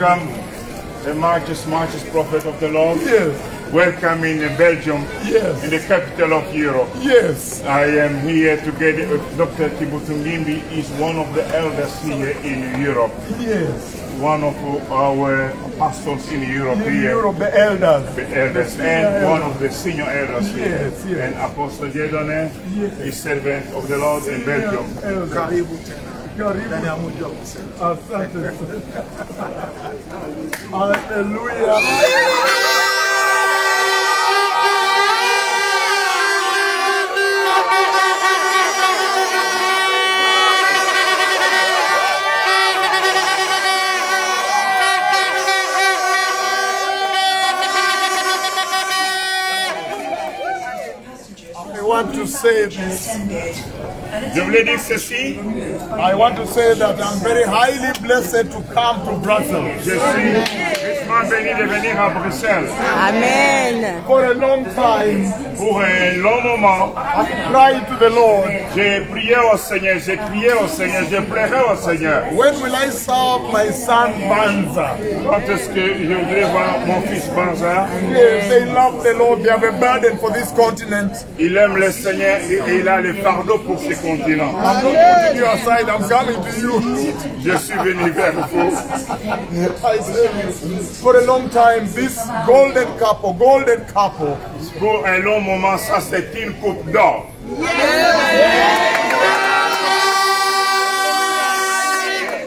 welcome the mightiest prophet of the Lord. Yes. Welcome in Belgium, Yes. in the capital of Europe. Yes. I am here together with Dr. Kibutu Ngimbi. He's one of the elders here in Europe. Yes. One of our apostles in Europe In here. Europe, the elders. The elders and one of the senior elders here. Yes, yes. And Apostle Jedone Yes. is servant of the Lord in Belgium. Karibu. Asante. Hallelujah. I want to say this. Je voulais dire ceci. I want to say that I'm very highly blessed to come to Brussels. Je suis richement béni de venir à Bruxelles. Amen. For a long time, Pour un long moment, I cried to the Lord, j'ai prié au Seigneur, j'ai crié au Seigneur, j'ai pleuré au Seigneur. when will I serve my son Banza? Quand est-ce que je voudrais voir mon fils Banza? Yes, they love the Lord. They have a burden for this continent. Il aime le Seigneur et il a le fardeau pour ce continent. I'm not putting you aside. I'm coming to you. Je suis venu vers vous. I said, for a long time, this golden couple, Pour un long moment, ça c'est une coupe d'or.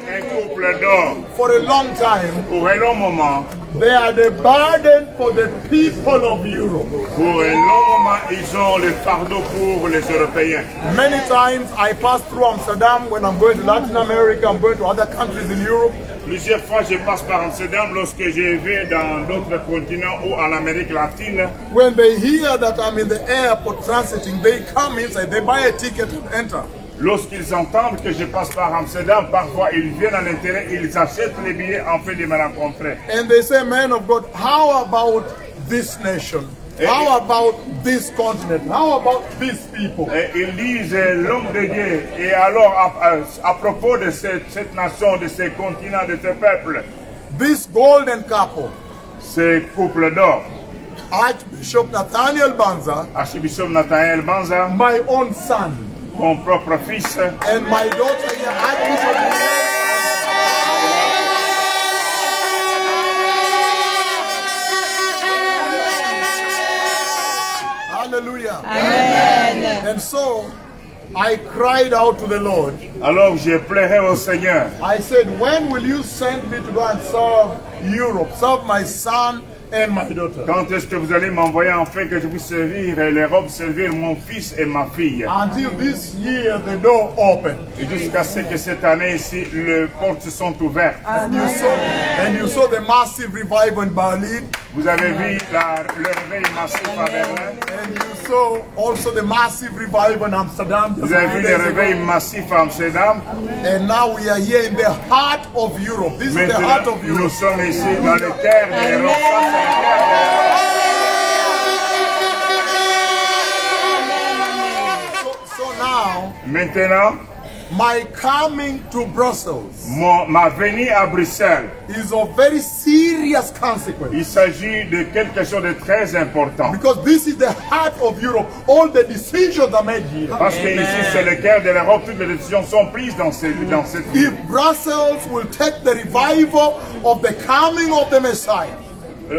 Un couple d'or. for a long time, Pour un long moment, they are the burden for the people of Europe. pour un long moment, ils ont le fardeau pour les Européens. Many times I pass through Amsterdam when I'm going to Latin America, I'm going to other countries in Europe. Plusieurs fois, je passe par Amsterdam lorsque je vais dans d'autres continents ou en Amérique latine. When they hear that I'm in the airport transiting, they come inside, they buy a ticket to enter. Lorsqu'ils entendent que je passe par Amsterdam, parfois ils viennent à l'intérieur, ils achètent les billets afin de me rencontrer. And they say, man of God, how about this nation? How about this continent? How about these people? Et ils disent l'homme de Dieu. Et alors, à propos de cette nation, de ce continent, de ce peuple, This golden couple, ce couple d'or, Archbishop Nathaniel Banza, Archbishop Nathaniel Banza, my own son, mon propre fils, and my daughter here, Archbishop. Hallelujah. Amen. And so I cried out to the Lord. alors j'ai pleuré au Seigneur. I said, when will you send me to go and serve Europe, serve my son and my daughter? Quand est-ce que vous allez m'envoyer afin que je puisse servir l'Europe, servir mon fils et ma fille? Until this year, the door opened. Et jusqu'à ce que cette année ici, les portes sont ouvertes. And you saw the massive revival in Berlin. Vous avez vu le réveil massif à Berlin. And you saw also the massive revival in Amsterdam. Vous avez vu le réveil massif à Amsterdam. And now we are here in the heart of Europe. This is the heart Maintenant, of nous Europe. sommes ici dans le terre de l'Europe. So now, Maintenant, my coming to Brussels ma venue à Bruxelles, is of very serious consequence. il s'agit de quelque chose de très important. Because this is the heart of Europe. All the decisions are made here. Parce que ici, c'est le cœur de l'Europe. Toutes les décisions sont prises dans cette ville. If Brussels will take the revival of the coming of the Messiah,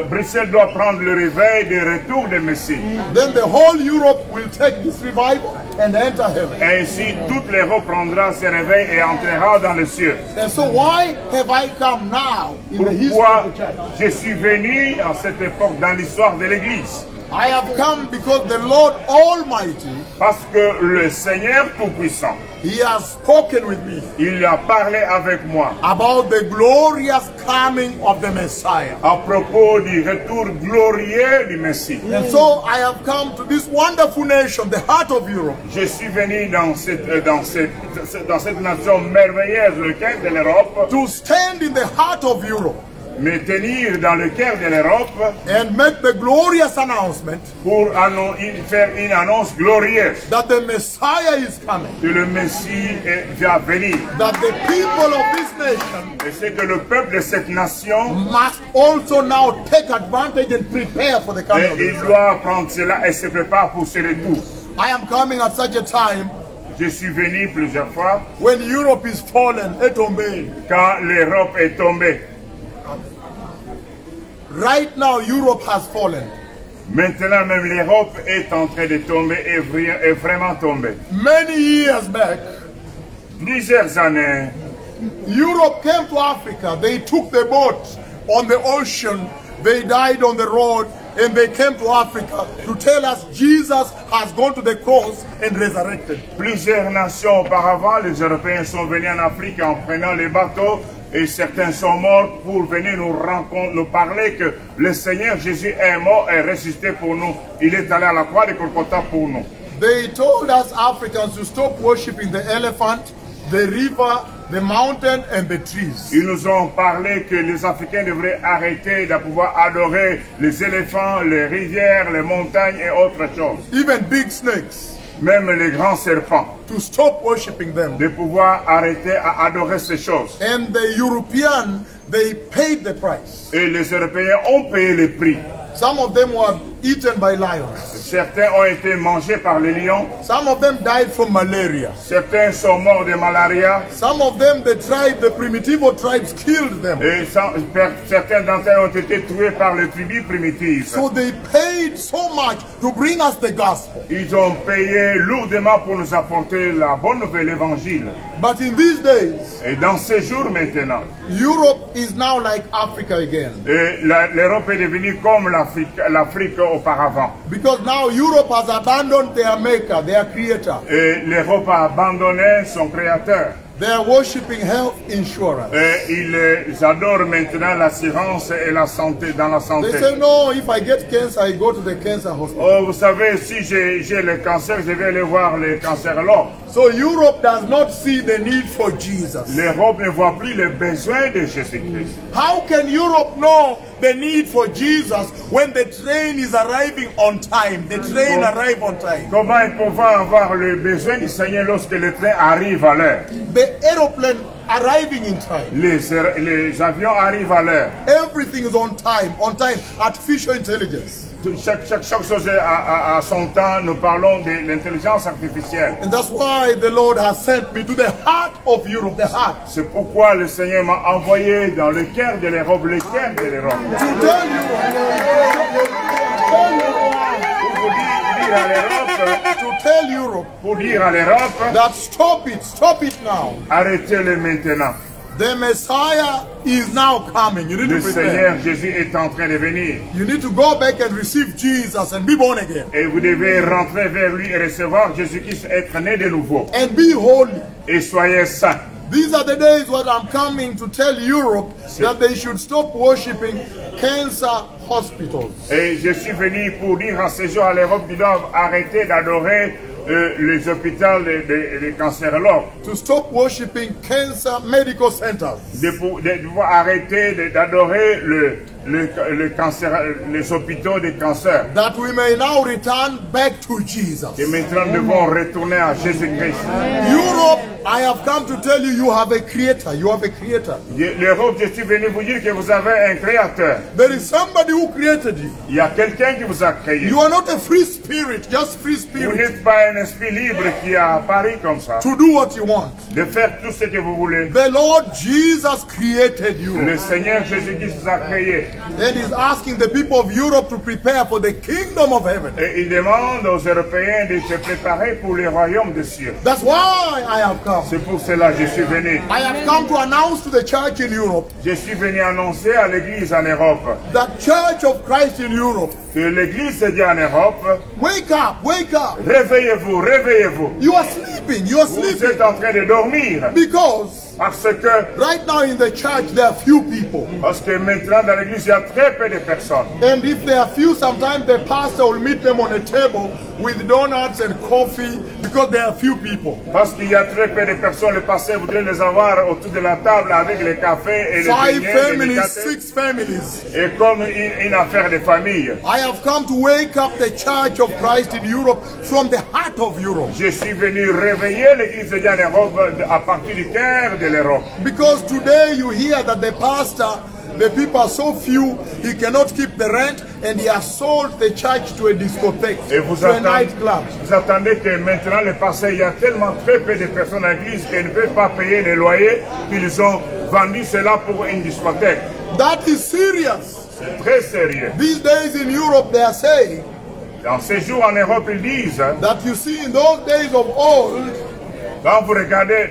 Bruxelles doit prendre le réveil du retour de Messie. then the whole Europe will take this revival and enter heaven. Ainsi, toute l'Europe prendra ce réveil et entrera dans les cieux. And so why have I come now in the history Pourquoi of the church? je suis venu à cette époque dans l'histoire de l'Église? I have come because the Lord Almighty, Parce que le Seigneur Tout-Puissant, He has spoken with me il a parlé avec moi about the glorious coming of the Messiah. à propos du retour glorieux du Messie. And so I have come to this wonderful nation, the heart of Europe, Je suis venu dans cette nation merveilleuse, le cœur de l'Europe, to stand in the heart of Europe mais tenir dans le cœur de l'Europe and make the glorious announcement pour faire une annonce glorieuse that the Messiah is coming. que le Messie va venir. That the people of this nation Et c'est que le peuple de cette nation, must also now take advantage and prepare for the coming of il Messiah. doit prendre cela et se prépare pour ce retour. I am coming at such a time Je suis venu plusieurs fois when Europe is fallen, est tombée. quand l'Europe est tombée. Right now, Europe has fallen. Maintenant, même l'Europe est en train de tomber et vraiment tombée. Many years back, Plusieurs années, Europe came to Africa. They took the boat on the ocean. They died on the road, and they came to Africa to tell us Jesus has gone to the cross and resurrected. plusieurs nations auparavant, les Européens sont venus en Afrique en prenant les bateaux et certains sont morts pour venir nous parler que le Seigneur Jésus est mort et ressuscité pour nous. Il est allé à la croix de Golgotha pour nous. They told us Africans to stop worshiping the elephant, the river, the mountain, and the trees. Ils nous ont parlé que les Africains devraient arrêter de pouvoir adorer les éléphants, les rivières, les montagnes et autres choses. Even big snakes. Même les grands serpents. To stop worshiping them. De pouvoir arrêter à adorer ces choses. And the European, they paid the price. Et les Européens ont payé le prix. Some of them were eaten by lions. Certains ont été mangés par les lions. Some of them died from malaria. Certains sont morts de malaria. Some of them, the primitivo tribes killed them. Et certains d'entre eux ont été tués par les tribus primitives. So they paid so much to bring us the gospel. Ils ont payé lourdement pour nous apporter la bonne nouvelle, l'évangile. But in these days, Et dans ces jours maintenant, Europe is now like Africa again. l'Europe est devenue comme l'Afrique auparavant. Because now Europe has abandoned their maker, their creator. Et l'Europe a abandonné son créateur. They are worshipping health insurance. Et ils adorent maintenant l'assurance et la santé dans la santé. They say, no, if I get cancer, I go to the cancer hospital. Oh, vous savez, si j'ai le cancer, je vais aller voir le cancérologue. So Europe does not see the need for Jesus. L'Europe ne voit plus le besoin de Jésus-Christ. How can Europe know the need for Jesus when the train is arriving on time? The train arrives on time. Comment ils peuvent avoir le besoin du Seigneur lorsque le train arrive à l'heure? The aeroplane arriving in time. Les avions arrivent à l'heure. Everything is on time, artificial intelligence. Chaque chose à son temps, nous parlons de l'intelligence artificielle. And that's why the Lord has sent me to the heart of Europe, the heart. C'est pourquoi le Seigneur m'a envoyé dans le cœur de l'Europe, le cœur de l'Europe. To tell you, Pour dire à l'Europe, that stop it now. Arrêtez-le maintenant. The Messiah is now coming. You need Le to prepare. Seigneur Jésus est en train de venir. You need to go back and receive Jesus and be born again. Et vous devez rentrer vers lui et recevoir Jésus-Christ, être né de nouveau. And be holy. Et soyez saints. These are the days when I'm coming to tell Europe that they should stop worshiping cancer hospitals. Et je suis venu pour dire à ces jours à l'Europe qu'ils doivent arrêter d'adorer les hôpitaux des cancérologues. To stop worshiping cancer medical centers. De pouvoir arrêter d'adorer le cancer, les hôpitaux des cancers. That we may now return back to Jesus. Et maintenant, nous devons retourner à Jésus-Christ. Europe, I have come to tell you, you have a creator. You have a creator. L'Europe, je suis venu vous dire que vous avez un créateur. There is somebody who created you. Il y a quelqu'un qui vous a créé. You are not a free spirit, just free Vous spirit. n'êtes pas un esprit libre qui a apparu comme ça. To do what you want. De faire tout ce que vous voulez. The Lord Jesus created you. Le Seigneur Jésus-Christ vous a créé. Then he's asking the people of Europe to prepare for the kingdom of heaven. Et il demande aux Européens de se préparer pour le royaume des cieux. That's why I have come. C'est pour cela que je suis venu. I have come to announce to the church in Europe, Je suis venu annoncer à l'église en Europe. the church of Christ in Europe. Que l'église se dit en Europe. Wake up, wake up. Réveillez-vous, réveillez-vous. You are sleeping, you are Vous sleeping. êtes en train de dormir. Because Parce que right now in the church there are few people. maintenant dans l'église il y a très peu de personnes. And if there are few, sometimes the pastor will meet them on a table with donuts and coffee because there are few people. Parce qu'il y a très peu de personnes, le pasteur voudrait les avoir autour de la table avec les cafés et les 5 beignets, les families, délicatesses. 6 families. Et comme une affaire de famille. I have come to wake up the Church of Christ in Europe from the heart of Europe. Je suis venu réveiller l'église de Dieu en Europe à partir du cœur de l'Europe. Because today you hear that the pastor, the people are so few, he cannot keep the rent, and he has sold the church to a discotheque, Et vous to a nightclub. attendez que maintenant le passé, il y a tellement très peu de personnes à l'église qui ne peuvent pas payer les loyers, qu'ils ont vendu cela pour une discothèque. That is serious. C'est très sérieux. These days in Europe they are saying Dans ces jours en Europe, ils disent, that you see in those days of old, quand vous regardez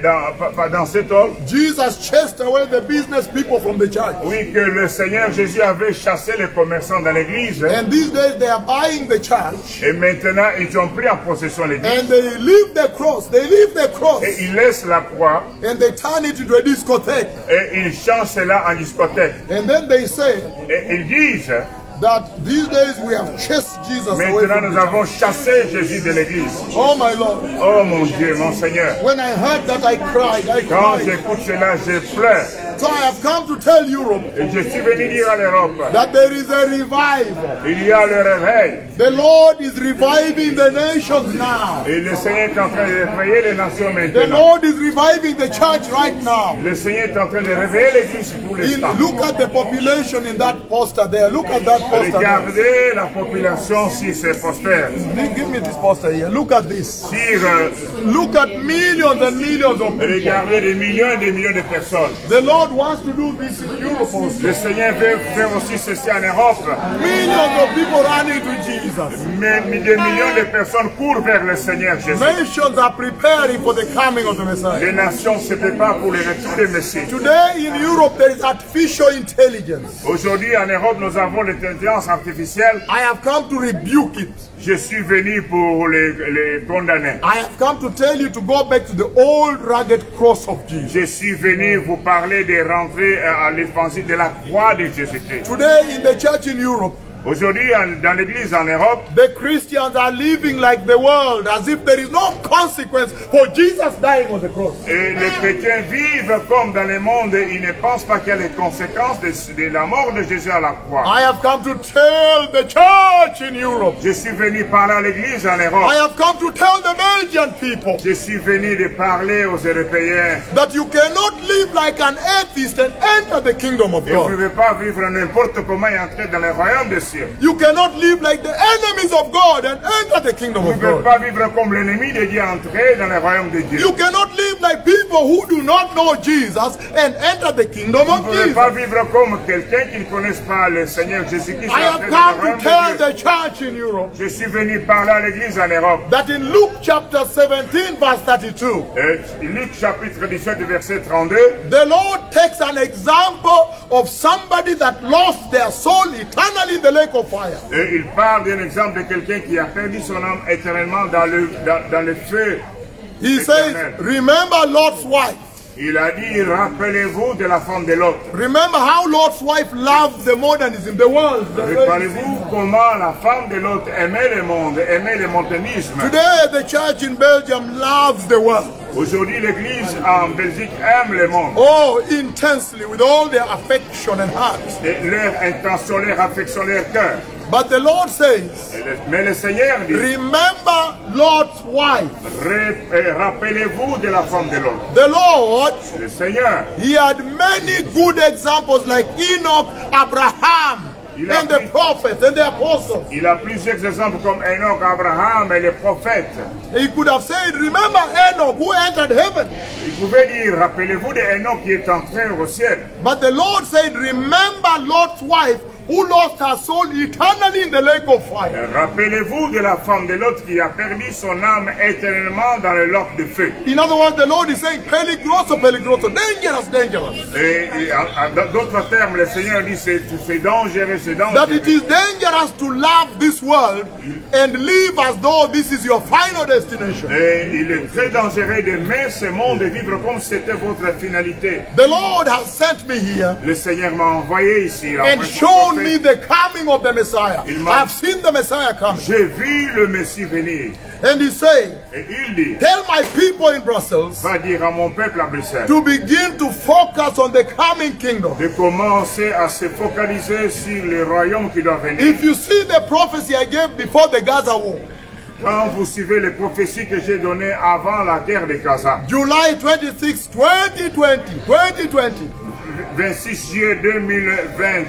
dans cet ordre, Jesus chased away the business people from the church. oui, que le Seigneur Jésus avait chassé les commerçants dans l'église, And these days they are buying the church, et maintenant ils ont pris en possession l'église, and they leave the cross, et ils laissent la croix, and they turn it into a discotheque. et ils changent cela en discothèque. And then they say Et ils disent, that these days we have chased Jesus away maintenant from nous the church. avons chassé Jésus de l'église. Oh my Lord. Oh mon Dieu, mon Seigneur. When I heard that, I cried. Quand j'écoute cela, je pleure. So I have come to tell Europe Et je suis venu dire à l'Europe, that there is a revival. il y a le réveil. The Lord is reviving the nations now. Et le Seigneur est en train de réveiller les nations The maintenant. Lord is reviving the church right now. Le Seigneur est en train de réveiller l'église pour l'instant. Look at the population in that poster there. Look at that poster there. Regardez la population si c'est prospère. Give me this poster here. Look at this. Sur, Look at millions and millions of people. regardez des millions et des millions de personnes. The Lord wants to do this in Europe also. Le Seigneur veut faire aussi ceci en Europe. Millions of people running to Jesus. Mais des millions de personnes courent vers le Seigneur Jésus. Nations are preparing for the coming of the Messiah. Les nations se préparent pour le retour du Messie. Today in Europe there is artificial intelligence. Aujourd'hui en Europe, nous avons l'intelligence artificielle. I have come to rebuke it. Je suis venu pour les condamner. I have come to tell you to go back to the old rugged cross of Jesus. Je suis venu vous parler de rentrer à l'offensive de la croix de Jésus-Christ. Today in the church in Europe, Aujourd'hui, dans l'église en Europe, the Christians are living like the world, as if there is no consequence for Jesus dying on the cross. et les chrétiens vivent comme dans le monde, ils ne pensent pas qu'il y a les conséquences de la mort de Jésus à la croix. I have come to tell the church in Europe. Je suis venu parler à l'église en I Europe. have come to tell the Belgian people Je suis venu de parler aux Européens. that you cannot live like an atheist and enter the kingdom of Et vous ne God. pouvez pas vivre n'importe comment et entrer dans le royaume des cieux. You cannot live like the enemies of God and enter the kingdom Vous of ne pouvez God. pas vivre comme l'ennemi de Dieu, entrer dans le royaume de Dieu. You cannot live like people who do not know Jesus and enter the kingdom Vous of ne pouvez Jesus. pas vivre comme quelqu'un qui ne connaisse pas le Seigneur Jésus-Christ. I have entrer dans le come royaume to tell de Dieu. the church in Europe Je suis venu parler à l'église en Europe. that in Luke chapter 17 verse 32, Luc chapitre 17 verset 32. the Lord takes an example of somebody that lost their soul eternally in the lake of fire. Et il parle d'un exemple de quelqu'un qui a perdu son âme éternellement dans le feu. He says, remember Lot's wife. Il a dit, rappelez-vous de la femme de Lot. Remember how Lot's wife loved the modernism, the world. Rappelez-vous comment la femme de Lot aimait le monde, aimait le montanisme. Today the church in Belgium loves the world. Aujourd'hui, l'église en Belgique aime le monde. Oh, intensely, with all their affection and heart. Et leur intention, leur affection, leur cœur. But the Lord says, Mais le Seigneur dit, remember Lot's wife. rappelez-vous de la femme de Lot. The Lord, Le Seigneur, he had many good examples like Enoch, Abraham, and the prophets and the apostles. il a plusieurs exemples comme Enoch, Abraham et les prophètes. He could have said, remember Enoch who entered heaven. Il pouvait dire, rappelez-vous d'Enoch qui est entré au ciel. But the Lord said, remember Lot's wife who lost her soul eternally in the lake of fire. Rappelez-vous de la femme de Lot qui a perdu son âme éternellement dans le lac de feu. In other words, the Lord is saying, peligroso, peligroso, dangerous, dangerous. Et en d'autres termes, le Seigneur dit c'est dangereux, c'est That dangereux. it is dangerous to love this world and live as though this is your final destination. Et il est très dangereux d'aimer ce monde et vivre comme si c'était votre finalité. The Lord has sent me here Le Seigneur m'a envoyé ici. and shown shown me the coming of the Messiah. I've seen the Messiah coming. J'ai vu le Messie venir. And he said, Et il dit, tell my people in Brussels va dire à mon peuple à Bruxelles to begin to focus on the coming kingdom. de commencer à se focaliser sur le royaume qui doit venir. If you see the prophecy I gave before the Gaza war, Quand vous suivez les prophéties que j'ai données avant la guerre de Gaza, July 26, 2020, 26 juillet 2020,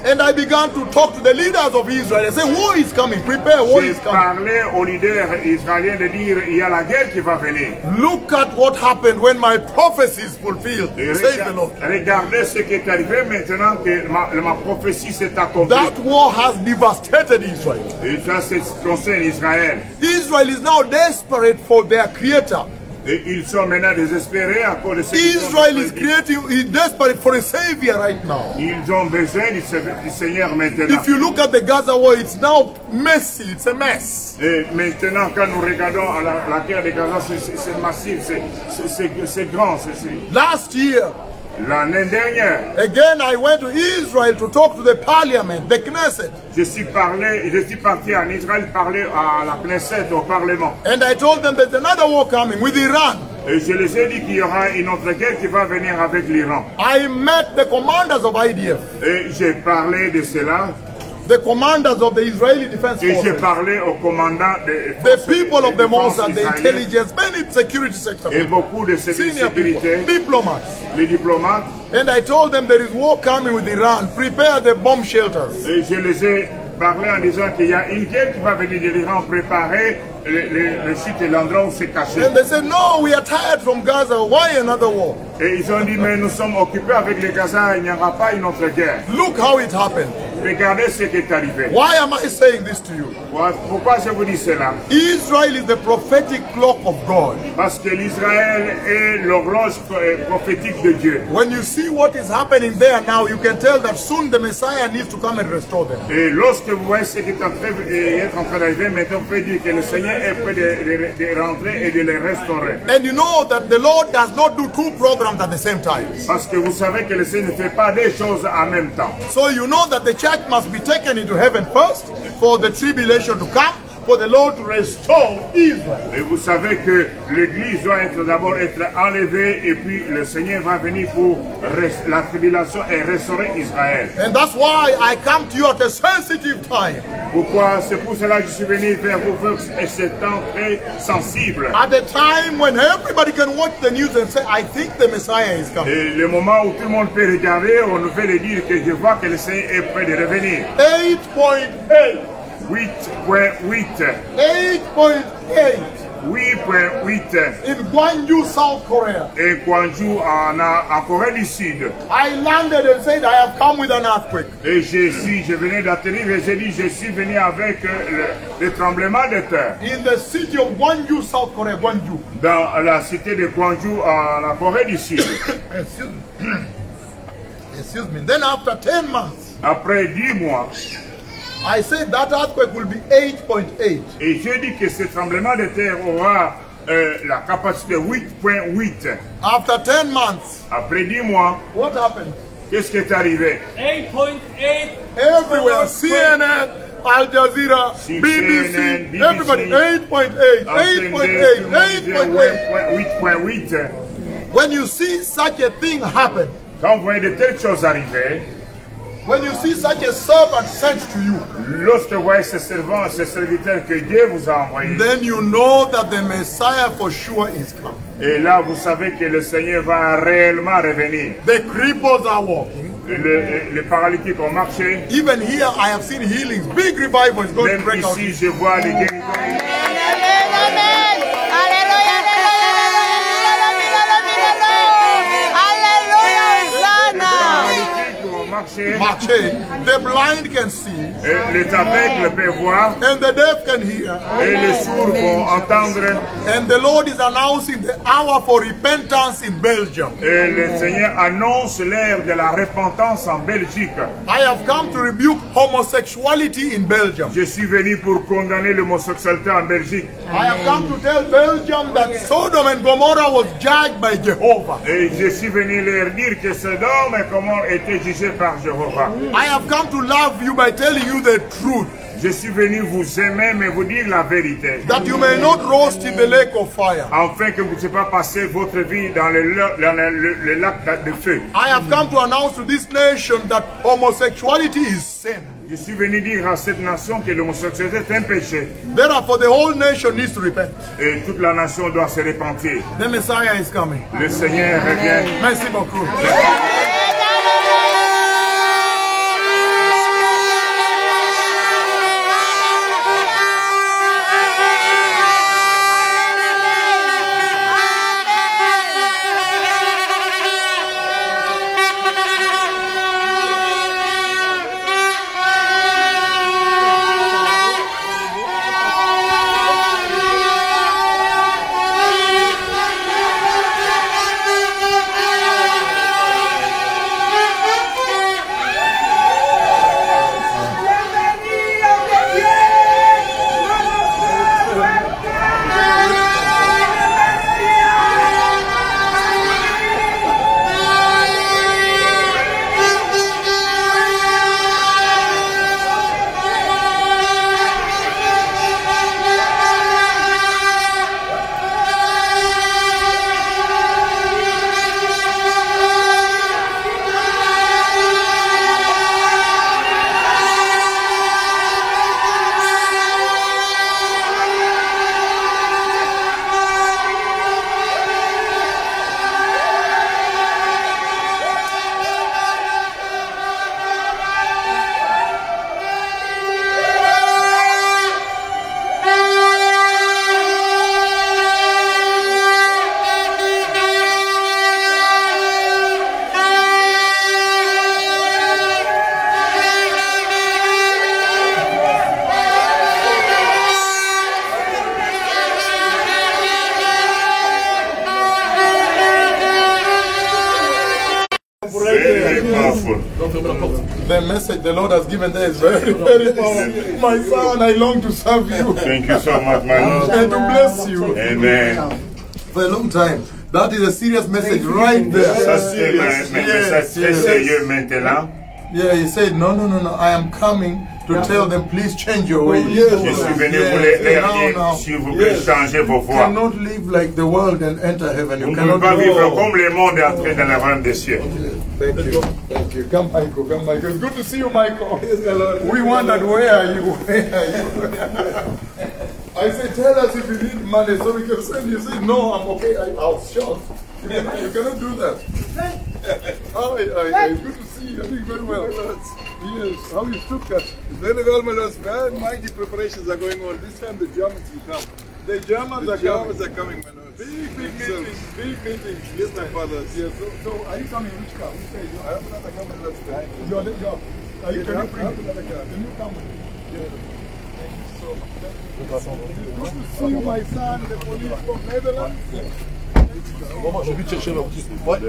and I began to talk to the leaders of Israel. I said, war is coming, prepare, war j'ai is coming. parlé aux leaders israéliens de dire il y a la guerre qui va venir. Look at what happened when my prophecy is fulfilled, Et says the Lord. regardez ce qui est arrivé maintenant que ma prophétie s'est accomplie. That war has devastated Israel. Et ça, c'est concerne Israël. Israel is now desperate for their creator. Et ils sont maintenant désespérés à cause de ce qu'ils ont Israel is fait. desperate for a savior right now. Ils ont besoin du Seigneur maintenant. If you look at the Gaza war, it's now messy, it's a mess. Et maintenant, quand nous regardons à la guerre de Gaza, c'est massif, c'est grand. Last year, L'année dernière, again I went to Israel to talk to the parliament, the Knesset. je suis parti en Israël parler à la Knesset, au Parlement. And I told them there's another war coming with Iran. Et je les ai dit qu'il y aura une autre guerre qui va venir avec l'Iran. I met the commanders of IDF, Et j'ai parlé de cela. the commanders of the Israeli Defense Et j'ai Forces, parlé aux commandants de the people of the défense Mossad, the israélienne intelligence, many security sector, et beaucoup de senior people, sécurité, diplomats. les diplomates. And I told them there is war coming with Iran. Prepare the bomb shelters. Et je les ai parlé en disant qu'il y a une guerre qui va venir de l'Iran préparer le site et l'endroit où c'est caché. And they said, no, we are tired from Gaza. Why another war? Et ils ont dit, mais nous sommes occupés avec les Gaza, il n'y aura pas une autre guerre. Look how it happened. Regardez ce qui est arrivé. Why am I saying this to you? Pourquoi je vous dis cela? Israel is the prophetic clock of God. Parce que l'Israël est l'horloge prophétique de Dieu. When you see what is happening there now, you can tell that soon the Messiah needs to come and restore them. Et lorsque vous voyez ce qui est en train d'arriver, maintenant vous pouvez dire que le Seigneur est prêt de rentrer et de les restaurer. And you know that the Lord does not do two programs at the same time. Parce que vous savez que le Seigneur ne fait pas des choses en même temps. So you know that the church must be taken into heaven first for the tribulation to come, for the Lord to restore Israel. Et vous savez que l'Église doit d'abord être enlevée et puis le Seigneur va venir pour la tribulation et restaurer Israël. And that's why I come to you at a sensitive time. Pourquoi? C'est pour cela que je suis venu vers vous et ce temps très sensible. At a time when everybody can watch the news and say, I think the Messiah is coming. Et le moment où tout le monde peut regarder, on nous fait le dire que je vois que le Seigneur est prêt de revenir. 8.8. 8.8. 8.8 8.8 in Gwangju, South Korea. et Gwangju en Corée du Sud. I landed and said, I have come with an earthquake. Et je venais d'atterrir et j'ai dit, je suis venu avec le tremblement de terre. In the city of Gwangju, South Korea, Gwangju. Dans la cité de Gwangju en Corée du Sud. Excuse me. Excuse me. Then after 10 months, Après 10 mois, I said that earthquake will be 8.8. et j'ai dit que ce tremblement de terre aura la capacité 8.8. After 10 months, Après 10 mois, what happened? qu'est-ce qui est arrivé? 8.8. Everywhere, CNN, Al Jazeera, CNN, BBC, everybody, 8.8, 8.8, 8.8. 8.8. When you see such a thing happen, Quand vous voyez de telles choses arriver, when you see such a servant sent to you, lorsque vous voyez ces servants, ces serviteurs que Dieu vous a envoyés, then you know that the Messiah for sure is coming. et là vous savez que le Seigneur va réellement revenir. The cripples are walking. Les paralytiques ont marché. Even here, I have seen healings. Big revival is going to Même break out. ici, je vois les guérisons. Marché. The blind can see, Et les aveugles peuvent voir and the deaf can hear. et les sourds vont entendre. And the Lord is announcing the hour for repentance in Belgium. Et le Seigneur annonce l'ère de la repentance en Belgique. I have come to rebuke homosexuality in Belgium. Je suis venu pour condamner l'homosexualité en Belgique. I have come to tell Belgium that Sodom and Gomorrah was judged by Jehovah. Et je suis venu leur dire que Sodome et Gomorrhe étaient jugés par Jéhovah. I have come to love you by telling you the truth, Je suis venu vous aimer, mais vous dire la vérité. that you may not roast in the lake of fire. Afin que vous ne puissiez pas passer votre vie dans le lac de feu. I have come to announce to this nation that homosexuality is sin. Je suis venu dire à cette nation que l'homosexualité est un péché. Therefore, the whole nation needs to repent. Et toute la nation doit se repentir. The Messiah is coming. Le Seigneur revient. Merci beaucoup. The message the Lord has given there is very, very powerful. My son, I long to serve you. Thank you so much, my Lord. And to bless you. Amen. For a long time. That is a serious message right there. Ça c'est un message très sérieux maintenant. Yeah, he said, no, I am coming to tell them, please change your ways. Je suis venu vous les dire, s'il vous plaît, changez vos You voies. cannot live like the world and enter heaven. Vous You ne pouvez cannot pas vivre go. comme le monde et entrer dans le royaume des cieux. Thank you. Thank you. Come, Michael. Come, Michael. It's good to see you, Michael. We wondered, where are you? Where are you? I said, tell us if you need money so we can send you. He said, no, I'm okay. I was shocked. You cannot do that. It's good to see you. I think very well. Yes. How you took that? Very well, my lord. Very mighty preparations are going on. This time the Germans will come. The Germans are coming, my lord. Big meetings. Big meetings. Yes, my fathers. Yes. So are you coming? Which car? Which car? I have another car, my lord. Can you I have bring another car. Can you come? Good to see you, my son, the police from Netherlands. Maman, je vais te chercher là. Ouais.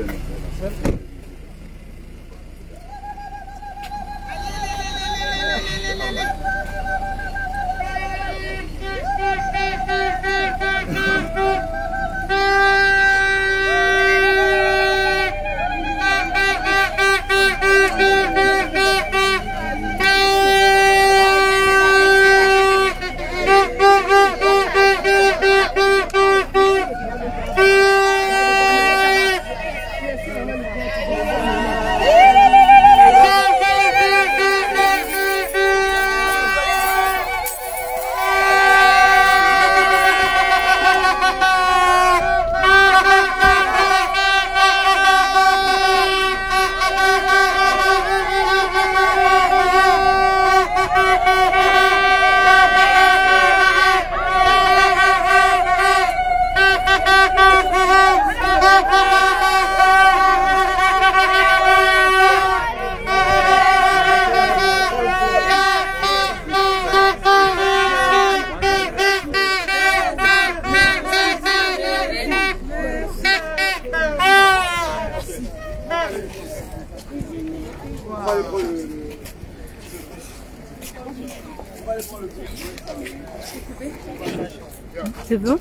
C'est bon?